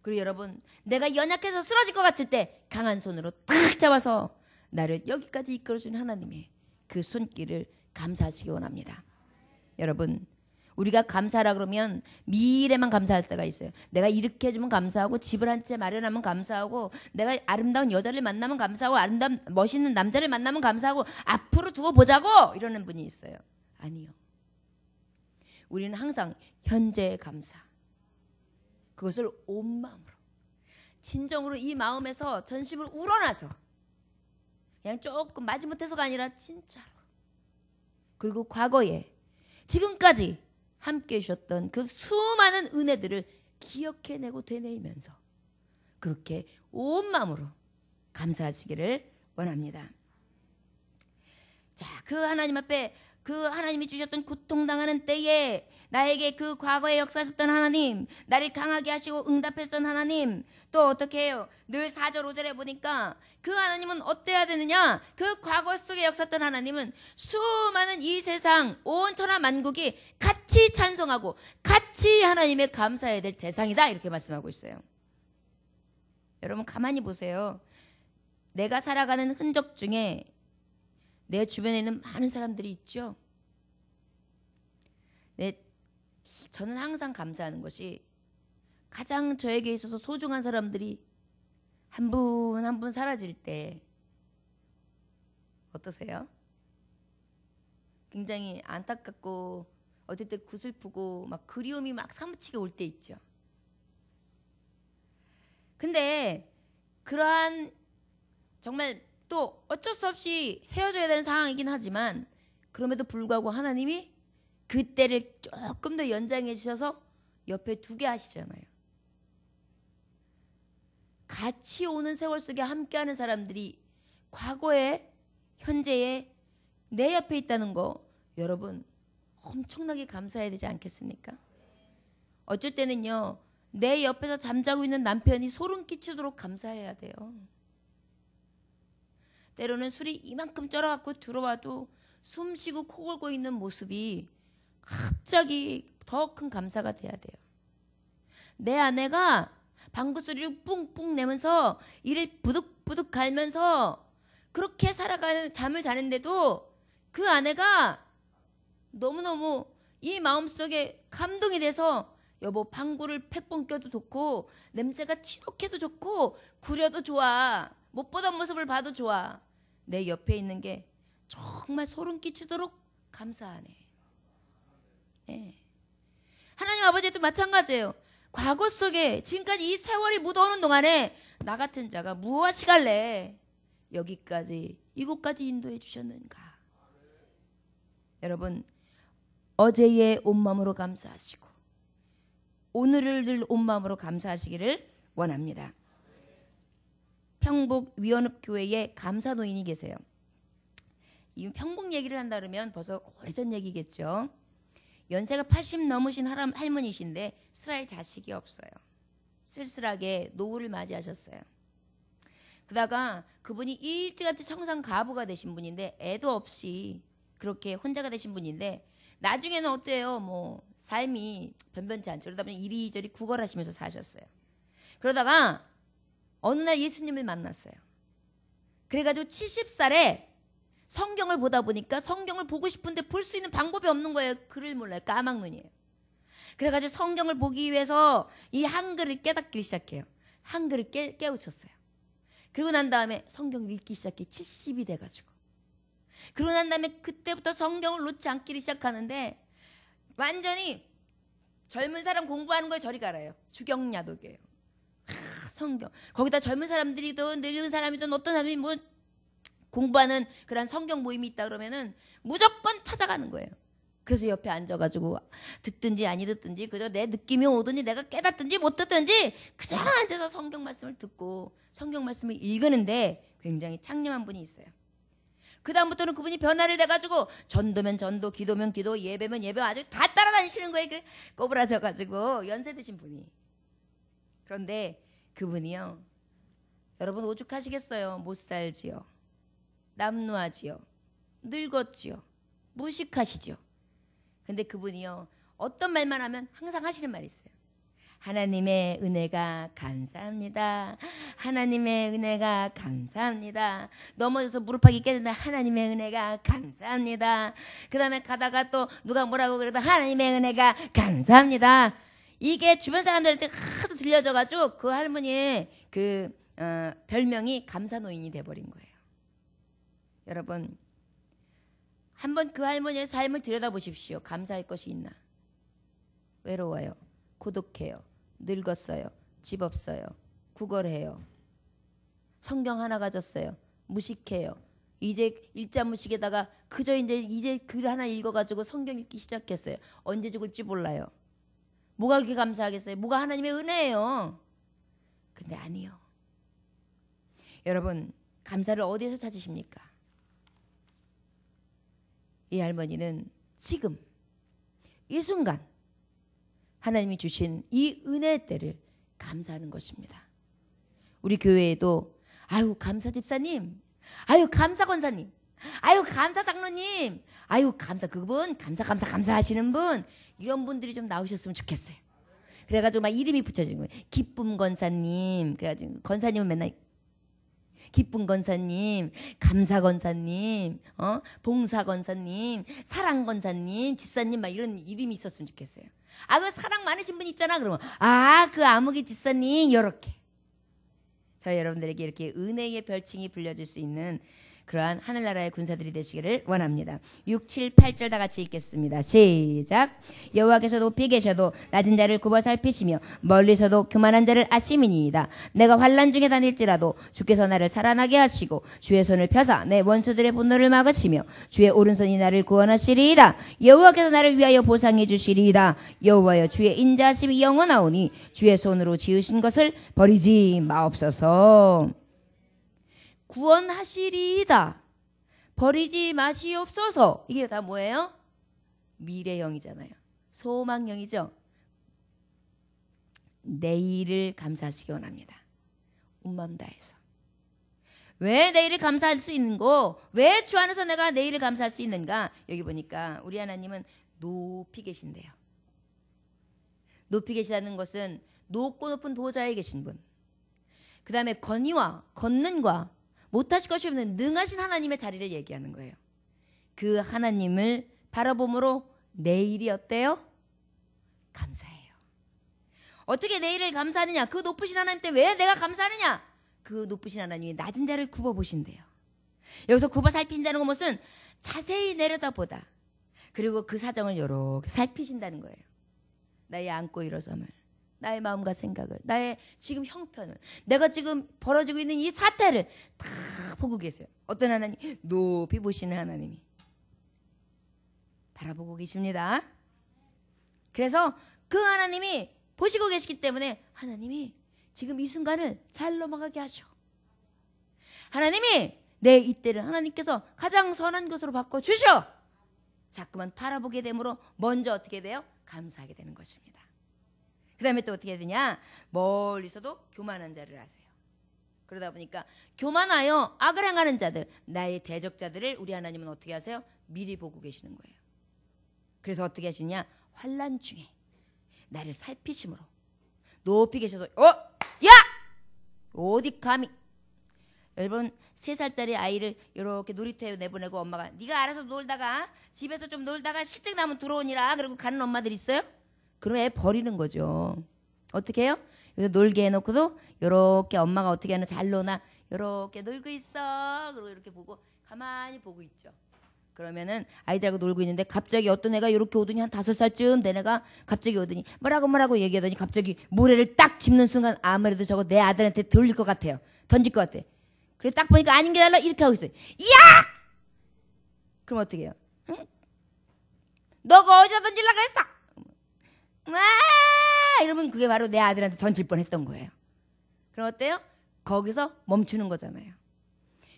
그리고 여러분, 내가 연약해서 쓰러질 것 같을 때 강한 손으로 탁 잡아서 나를 여기까지 이끌어주는 하나님의 그 손길을 감사하시기 원합니다. 여러분, 우리가 감사하라 그러면 미래만 감사할 때가 있어요. 내가 이렇게 해주면 감사하고, 집을 한 채 마련하면 감사하고, 내가 아름다운 여자를 만나면 감사하고, 아름다운 멋있는 남자를 만나면 감사하고, 앞으로 두고 보자고 이러는 분이 있어요. 아니요. 우리는 항상 현재의 감사, 그것을 온 마음으로 진정으로 이 마음에서 전심을 우러나서 그냥 조금 마지못해서가 아니라 진짜로, 그리고 과거에 지금까지 함께 해주셨던 그 수많은 은혜들을 기억해내고 되뇌이면서 그렇게 온 마음으로 감사하시기를 원합니다. 자, 그 하나님 앞에, 그 하나님이 주셨던 고통당하는 때에 나에게 그 과거에 역사하셨던 하나님, 나를 강하게 하시고 응답했던 하나님, 또 어떻게 해요? 늘 4절 5절에 보니까 그 하나님은 어때야 되느냐? 그 과거 속에 역사했던 하나님은 수많은 이 세상 온 천하 만국이 같이 찬송하고 같이 하나님의 감사해야 될 대상이다, 이렇게 말씀하고 있어요. 여러분 가만히 보세요. 내가 살아가는 흔적 중에 내 주변에 있는 많은 사람들이 있죠. 저는 항상 감사하는 것이, 가장 저에게 있어서 소중한 사람들이 한 분 한 분 사라질 때 어떠세요? 굉장히 안타깝고 어떨 때 구슬프고 막 그리움이 막 사무치게 올 때 있죠. 근데 그러한 정말 또 어쩔 수 없이 헤어져야 되는 상황이긴 하지만, 그럼에도 불구하고 하나님이 그때를 조금 더 연장해 주셔서 옆에 두게 하시잖아요. 같이 오는 세월 속에 함께하는 사람들이 과거에, 현재에 내 옆에 있다는 거, 여러분 엄청나게 감사해야 되지 않겠습니까? 어쩔 때는요, 내 옆에서 잠자고 있는 남편이 소름 끼치도록 감사해야 돼요. 때로는 술이 이만큼 쩔어갖고 들어와도 숨 쉬고 코 골고 있는 모습이 갑자기 더 큰 감사가 돼야 돼요. 내 아내가 방구 소리를 뿡뿡 내면서 이를 부득부득 갈면서 그렇게 살아가는, 잠을 자는데도 그 아내가 너무너무 이 마음속에 감동이 돼서, 여보 방구를 팩봉 껴도 좋고 냄새가 치독해도 좋고 구려도 좋아, 못 보던 모습을 봐도 좋아, 내 옆에 있는 게 정말 소름 끼치도록 감사하네. 네. 하나님 아버지도 마찬가지예요. 과거 속에 지금까지 이 세월이 묻어오는 동안에 나 같은 자가 무엇이갈래 여기까지, 이곳까지 인도해 주셨는가. 여러분, 어제의 온 마음으로 감사하시고 오늘을 늘 온 마음으로 감사하시기를 원합니다. 평복 위원업교회에 감사노인이 계세요. 이 평복 얘기를 한다 그러면 벌써 오래전 얘기겠죠. 연세가 80 넘으신 할머니신데 슬아의 자식이 없어요. 쓸쓸하게 노후를 맞이하셨어요. 그러다가 그분이 일찌감치 청산 가부가 되신 분인데, 애도 없이 그렇게 혼자가 되신 분인데, 나중에는 어때요? 뭐 삶이 변변치 않죠. 그러다 보니 이리저리 구걸하시면서 사셨어요. 그러다가 어느 날 예수님을 만났어요. 그래가지고 70살에 성경을 보다 보니까 성경을 보고 싶은데 볼 수 있는 방법이 없는 거예요. 글을 몰라요. 까막눈이에요. 그래가지고 성경을 보기 위해서 이 한글을 깨닫기 시작해요. 한글을 깨우쳤어요. 그리고 난 다음에 성경을 읽기 시작해. 70이 돼가지고. 그러고 난 다음에 그때부터 성경을 놓지 않기를 시작하는데, 완전히 젊은 사람 공부하는 거에 저리 가라요. 주경야독이에요. 성경. 거기다 젊은 사람들이든 늙은 사람이든 어떤 사람이 뭐 공부하는 그런 성경 모임이 있다 그러면은 무조건 찾아가는 거예요. 그래서 옆에 앉아가지고 듣든지 아니 듣든지 그저 내 느낌이 오든지 내가 깨닫든지 못 듣든지 그저 앉아서 성경 말씀을 듣고 성경 말씀을 읽는데 굉장히 창념한 분이 있어요. 그 다음부터는 그분이 변화를 돼가지고 전도면 전도, 기도면 기도, 예배면 예배 아주 다 따라다니시는 거예요. 그 꼬부라져가지고 연세 드신 분이. 그런데 그분이요, 여러분 오죽하시겠어요. 못 살지요, 남루하지요, 늙었지요, 무식하시죠. 근데 그분이요, 어떤 말만 하면 항상 하시는 말이 있어요. 하나님의 은혜가 감사합니다. 하나님의 은혜가 감사합니다. 넘어져서 무릎하기 깨진다. 하나님의 은혜가 감사합니다. 그 다음에 가다가 또 누가 뭐라고 그래도 하나님의 은혜가 감사합니다. 이게 주변 사람들한테 하도 들려져가지고 그 할머니의 그 별명이 감사노인이 돼버린 거예요. 여러분, 한번 그 할머니의 삶을 들여다보십시오. 감사할 것이 있나? 외로워요. 고독해요. 늙었어요. 집 없어요. 구걸해요. 성경 하나 가졌어요. 무식해요. 이제 일자무식에다가 그저 이제 글 하나 읽어가지고 성경 읽기 시작했어요. 언제 죽을지 몰라요. 뭐가 그렇게 감사하겠어요? 뭐가 하나님의 은혜예요. 근데 아니요. 여러분, 감사를 어디에서 찾으십니까? 이 할머니는 지금 이 순간 하나님이 주신 이 은혜의 때를 감사하는 것입니다. 우리 교회에도 아유 감사 집사님, 아유 감사 권사님, 아유 감사 장로님, 아유 감사 그분 감사 하시는 분, 이런 분들이 좀 나오셨으면 좋겠어요. 그래가지고 막 이름이 붙여진 거예요. 기쁨 권사님. 그래가지고 권사님은 맨날 기쁨 권사님, 감사 권사님, 봉사 권사님, 사랑 권사님, 지사님 막 이런 이름이 있었으면 좋겠어요. 아, 그 사랑 많으신 분 있잖아. 그러면 아, 그 아무개 지사님 요렇게. 저희 여러분들에게 이렇게 은혜의 별칭이 불려질 수 있는 그러한 하늘나라의 군사들이 되시기를 원합니다. 6, 7, 8절 다 같이 읽겠습니다. 시작. 여호와께서 높이 계셔도 낮은 자를 굽어 살피시며 멀리서도 교만한 자를 아심이니이다. 내가 환난 중에 다닐지라도 주께서 나를 살아나게 하시고 주의 손을 펴사 내 원수들의 분노를 막으시며 주의 오른손이 나를 구원하시리이다. 여호와께서 나를 위하여 보상해 주시리이다. 여호와여 주의 인자하심이 영원하오니 주의 손으로 지으신 것을 버리지 마옵소서. 구원하시리이다. 버리지 마시옵소서. 이게 다 뭐예요? 미래형이잖아요. 소망형이죠. 내일을 감사하시기 원합니다. 온 마음 다해서. 왜 내일을 감사할 수 있는고? 왜 주 안에서 내가 내일을 감사할 수 있는가? 여기 보니까 우리 하나님은 높이 계신대요. 높이 계시다는 것은 높고 높은 보좌에 계신 분. 그 다음에 권위와 권능과 못하실 것이 없는 능하신 하나님의 자리를 얘기하는 거예요. 그 하나님을 바라봄으로 내일이 어때요? 감사해요. 어떻게 내일을 감사하느냐? 그 높으신 하나님 때 왜 내가 감사하느냐? 그 높으신 하나님이 낮은 자를 굽어보신대요. 여기서 굽어 살피신다는 것은 자세히 내려다보다, 그리고 그 사정을 이렇게 살피신다는 거예요. 나의 앉고 일어섬을, 나의 마음과 생각을, 나의 지금 형편을, 내가 지금 벌어지고 있는 이 사태를 다 보고 계세요. 어떤 하나님? 높이 보시는 하나님이 바라보고 계십니다. 그래서 그 하나님이 보시고 계시기 때문에 하나님이 지금 이 순간을 잘 넘어가게 하셔. 하나님이 내 이때를 하나님께서 가장 선한 것으로 바꿔주셔. 자꾸만 바라보게 되므로 먼저 어떻게 돼요? 감사하게 되는 것입니다. 그 다음에 또 어떻게 되냐? 멀리서도 교만한 자를 아세요. 그러다 보니까 교만하여 악을 행하는 자들, 나의 대적자들을 우리 하나님은 어떻게 하세요? 미리 보고 계시는 거예요. 그래서 어떻게 하시냐? 환난 중에 나를 살피심으로 높이 계셔서 야! 어디 감히. 여러분 3살짜리 아이를 이렇게 놀이터에 내보내고 엄마가 네가 알아서 놀다가 집에서 좀 놀다가 실증 나면 들어오니라 그러고 가는 엄마들 있어요? 그럼 애 버리는 거죠. 어떻게 해요? 여기서 놀게 해놓고도 이렇게 엄마가 어떻게 하나 잘 노나 이렇게 놀고 있어. 그리고 이렇게 보고 가만히 보고 있죠. 그러면은 아이들하고 놀고 있는데 갑자기 어떤 애가 이렇게 오더니 한 5살쯤 된 애가 갑자기 오더니 뭐라고 얘기하더니 갑자기 모래를 딱 짚는 순간 아무래도 저거 내 아들한테 돌릴 것 같아요. 던질 것 같아. 그래 딱 보니까 아닌 게 달라 이렇게 하고 있어요. 야! 그럼 어떻게 해요? 응? 너가 어디다 던질라 그랬어? 이러면 그게 바로 내 아들한테 던질 뻔했던 거예요. 그럼 어때요? 거기서 멈추는 거잖아요.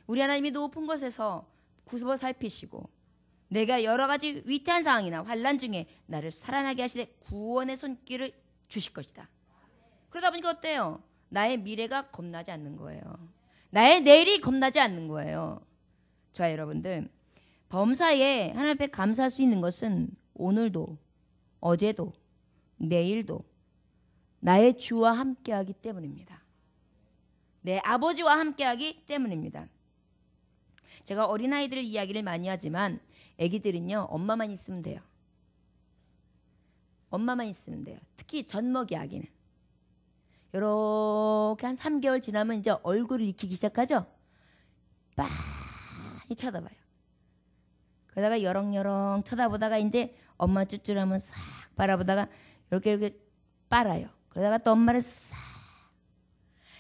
우리 하나님이 높은 곳에서 구습어 살피시고 내가 여러 가지 위태한 상황이나 환난 중에 나를 살아나게 하시되 구원의 손길을 주실 것이다. 그러다 보니까 어때요? 나의 미래가 겁나지 않는 거예요. 나의 내일이 겁나지 않는 거예요. 자, 여러분들, 범사에 하나님 앞에 감사할 수 있는 것은 오늘도 어제도 내일도 나의 주와 함께하기 때문입니다. 내 아버지와 함께하기 때문입니다. 제가 어린아이들 이야기를 많이 하지만 애기들은요 엄마만 있으면 돼요. 엄마만 있으면 돼요. 특히 젖먹이 아기는 이렇게 한 3개월 지나면 이제 얼굴을 익히기 시작하죠. 많이 쳐다봐요. 그러다가 여렁여렁 쳐다보다가 이제 엄마 쭈쭈하면 싹 바라보다가 이렇게 빨아요. 그러다가 또 엄마를 싹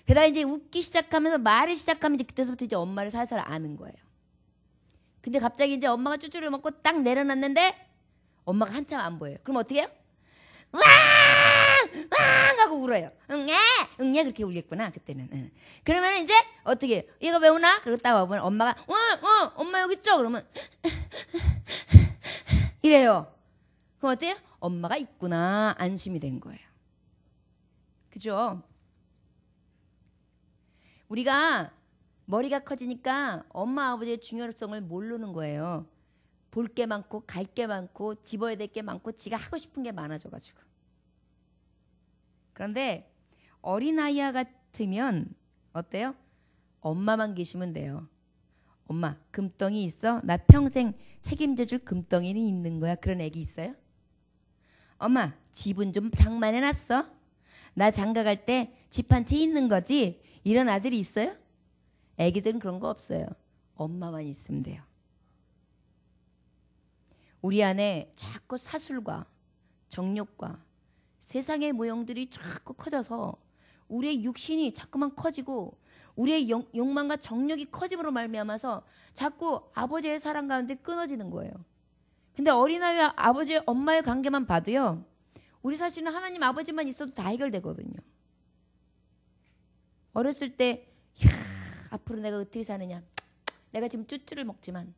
그러다가 이제 웃기 시작하면서 말을 시작하면 이제 그때부터 이제 엄마를 살살 아는 거예요. 근데 갑자기 이제 엄마가 쭈쭈를 먹고 딱 내려놨는데 엄마가 한참 안 보여요. 그럼 어떻게 해요? 왕! 왕! 하고 울어요. 응애 그렇게 울겠구나 그때는. 응. 그러면 이제 어떻게 해요? 얘가 왜 우나? 그러고 딱 와보면 엄마가 엄마 여기 있죠? 그러면 이래요. 그럼 어때요? 엄마가 있구나 안심이 된 거예요. 그죠? 우리가 머리가 커지니까 엄마 아버지의 중요성을 모르는 거예요. 볼 게 많고 갈 게 많고 집어야 될 게 많고 지가 하고 싶은 게 많아져가지고. 그런데 어린아이와 같으면 어때요? 엄마만 계시면 돼요. 엄마 금덩이 있어? 나 평생 책임져줄 금덩이는 있는 거야. 그런 애기 있어요? 엄마 집은 좀 장만해놨어? 나 장가 갈 때 집 한 채 있는 거지? 이런 아들이 있어요? 애기들은 그런 거 없어요. 엄마만 있으면 돼요. 우리 안에 자꾸 사술과 정욕과 세상의 모형들이 자꾸 커져서 우리의 육신이 자꾸만 커지고 우리의 욕망과 정욕이 커짐으로 말미암아서 자꾸 아버지의 사랑 가운데 끊어지는 거예요. 근데 어린아이와 아버지의 엄마의 관계만 봐도요. 우리 사실은 하나님 아버지만 있어도 다 해결되거든요. 어렸을 때 앞으로 내가 어떻게 사느냐. 내가 지금 쭈쭈를 먹지만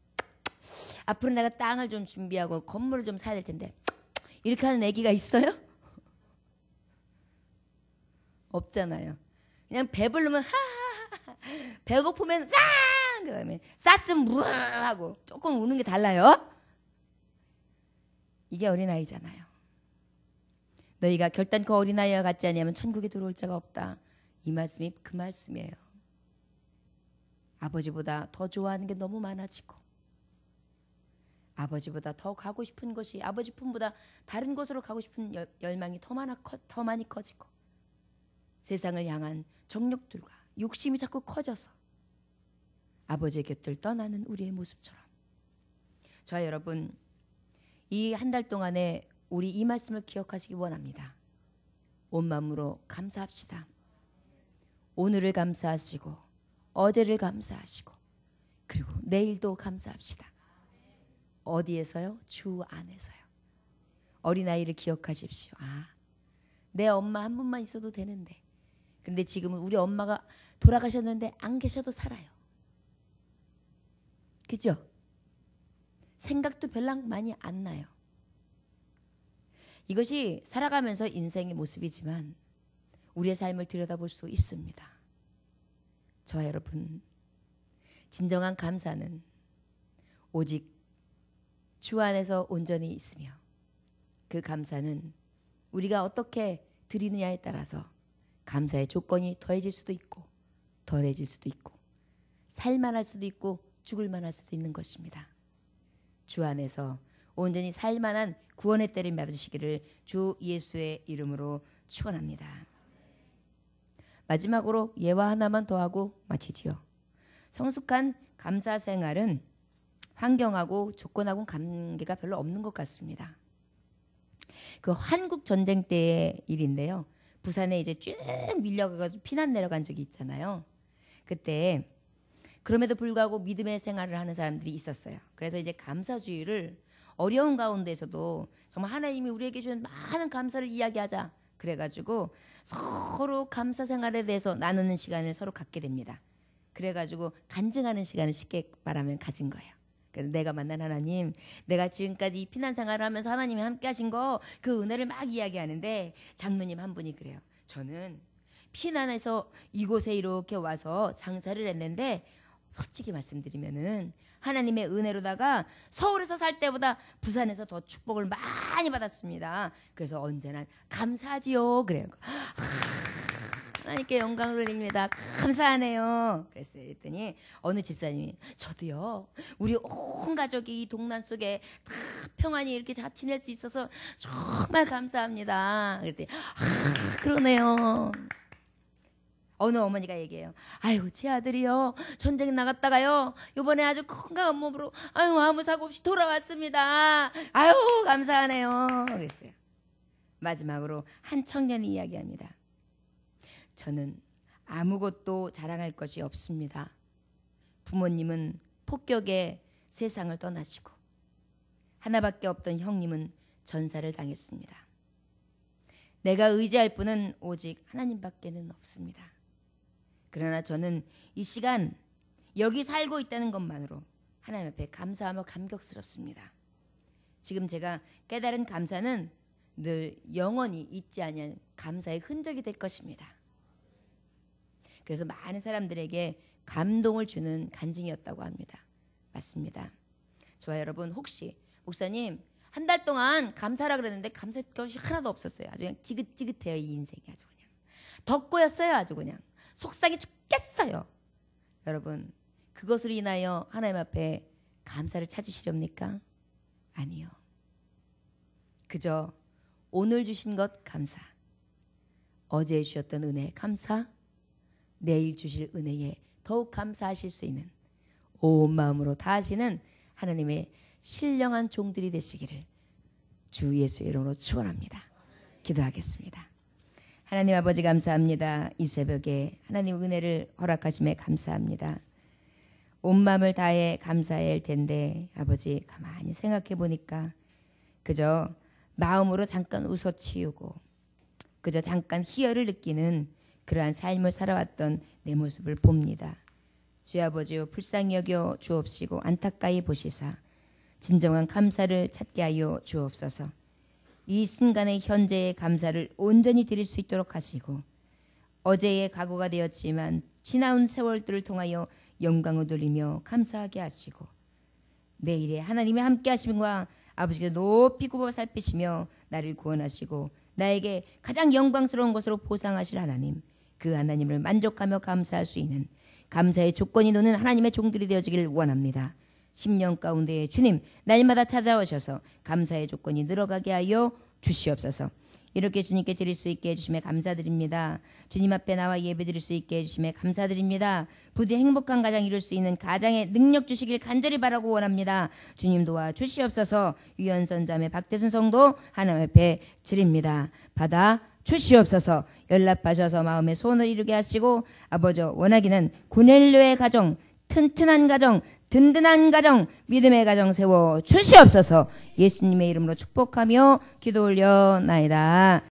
앞으로 내가 땅을 좀 준비하고 건물을 좀 사야 될 텐데 이렇게 하는 애기가 있어요? 없잖아요. 그냥 배부르면 하하하 배고프면 아 그다음에 쌌으면 무아 하고 조금 우는 게 달라요. 이게 어린아이잖아요. 너희가 결단코 어린아이와 같지 아니하면 천국에 들어올 자가 없다. 이 말씀이 그 말씀이에요. 아버지보다 더 좋아하는 게 너무 많아지고 아버지보다 더 가고 싶은 것이 아버지 품보다 다른 곳으로 가고 싶은 열망이 더 많이 커지고 세상을 향한 정욕들과 욕심이 자꾸 커져서 아버지의 곁을 떠나는 우리의 모습처럼. 저 여러분 이 한 달 동안에 우리 이 말씀을 기억하시기 원합니다. 온 마음으로 감사합시다. 오늘을 감사하시고 어제를 감사하시고 그리고 내일도 감사합시다. 어디에서요? 주 안에서요. 어린아이를 기억하십시오. 내 엄마 한 분만 있어도 되는데 그런데 지금은 우리 엄마가 돌아가셨는데 안 계셔도 살아요. 그죠? 생각도 별로 많이 안 나요. 이것이 살아가면서 인생의 모습이지만 우리의 삶을 들여다볼 수 있습니다. 저와 여러분, 진정한 감사는 오직 주 안에서 온전히 있으며 그 감사는 우리가 어떻게 드리느냐에 따라서 감사의 조건이 더해질 수도 있고 덜해질 수도 있고 살만할 수도 있고 죽을만할 수도 있는 것입니다. 주 안에서 온전히 살만한 구원의 때를 맞으시기를 주 예수의 이름으로 축원합니다. 마지막으로 예화 하나만 더 하고 마치지요. 성숙한 감사 생활은 환경하고 조건하고 관계가 별로 없는 것 같습니다. 그 한국 전쟁 때의 일인데요. 부산에 이제 쭉 밀려가지고 피난 내려간 적이 있잖아요. 그때 그럼에도 불구하고 믿음의 생활을 하는 사람들이 있었어요. 그래서 이제 감사주의를 어려운 가운데서도 정말 하나님이 우리에게 주는 많은 감사를 이야기하자. 그래가지고 서로 감사 생활에 대해서 나누는 시간을 서로 갖게 됩니다. 그래가지고 간증하는 시간을 쉽게 말하면 가진 거예요. 그래서 내가 만난 하나님, 내가 지금까지 이 피난 생활을 하면서 하나님이 함께 하신 거 그 은혜를 막 이야기하는데 장로님 한 분이 그래요. 저는 피난해서 이곳에 이렇게 와서 장사를 했는데 솔직히 말씀드리면은 하나님의 은혜로다가 서울에서 살 때보다 부산에서 더 축복을 많이 받았습니다. 그래서 언제나 감사하지요. 그래요. 하나님께 영광을 돌립니다. 감사하네요. 그랬어요. 그랬더니 어느 집사님이 저도요. 우리 온 가족이 이 동난 속에 다 평안히 이렇게 잘 지낼 수 있어서 정말 감사합니다. 그랬더니 그러네요. 어느 어머니가 얘기해요. 아유 제 아들이요 전쟁 나갔다가요 이번에 아주 건강한 몸으로 아무 사고 없이 돌아왔습니다. 아유 감사하네요. 그랬어요. 마지막으로 한 청년이 이야기합니다. 저는 아무것도 자랑할 것이 없습니다. 부모님은 폭격에 세상을 떠나시고 하나밖에 없던 형님은 전사를 당했습니다. 내가 의지할 분은 오직 하나님밖에는 없습니다. 그러나 저는 이 시간 여기 살고 있다는 것만으로 하나님 앞에 감사하며 감격스럽습니다. 지금 제가 깨달은 감사는 늘 영원히 잊지 아니할 감사의 흔적이 될 것입니다. 그래서 많은 사람들에게 감동을 주는 간증이었다고 합니다. 맞습니다. 저와 여러분 혹시 목사님 한 달 동안 감사라 그랬는데 감사할 것이 하나도 없었어요. 아주 그냥 지긋지긋해요. 이 인생이 아주 그냥 덕고였어요. 아주 그냥 속상해 죽겠어요. 여러분 그것으로 인하여 하나님 앞에 감사를 찾으시렵니까? 아니요. 그저 오늘 주신 것 감사, 어제 주셨던 은혜 감사, 내일 주실 은혜에 더욱 감사하실 수 있는 온 마음으로 다하시는 하나님의 신령한 종들이 되시기를 주 예수의 이름으로 축원합니다. 기도하겠습니다. 하나님 아버지 감사합니다. 이 새벽에 하나님 은혜를 허락하심에 감사합니다. 온 마음을 다해 감사해야 할 텐데 아버지 가만히 생각해 보니까 그저 마음으로 잠깐 웃어치우고 그저 잠깐 희열을 느끼는 그러한 삶을 살아왔던 내 모습을 봅니다. 주 아버지여 불쌍히 여겨 주옵시고 안타까이 보시사 진정한 감사를 찾게 하여 주옵소서. 이 순간의 현재의 감사를 온전히 드릴 수 있도록 하시고 어제의 과거가 되었지만 지나온 세월들을 통하여 영광을 돌리며 감사하게 하시고 내일에 하나님의 함께 하심과 아버지께서 높이 굽어 살피시며 나를 구원하시고 나에게 가장 영광스러운 것으로 보상하실 하나님, 그 하나님을 만족하며 감사할 수 있는 감사의 조건이 노는 하나님의 종들이 되어지길 원합니다. 10년 가운데 주님 날마다 찾아오셔서 감사의 조건이 늘어가게 하여 주시옵소서. 이렇게 주님께 드릴 수 있게 해주심에 감사드립니다. 주님 앞에 나와 예배드릴 수 있게 해주심에 감사드립니다. 부디 행복한 가정 이룰 수 있는 가장의 능력 주시길 간절히 바라고 원합니다. 주님 도와 주시옵소서. 유연선 자매 박대순 성도 하나님 앞에 드립니다. 받아 주시옵소서. 연락하셔서 마음의 소원을 이루게 하시고 아버지 원하기는 고넬료의 가정, 튼튼한 가정, 든든한 가정, 믿음의 가정 세워 주시옵소서. 예수님의 이름으로 축복하며 기도 올려나이다.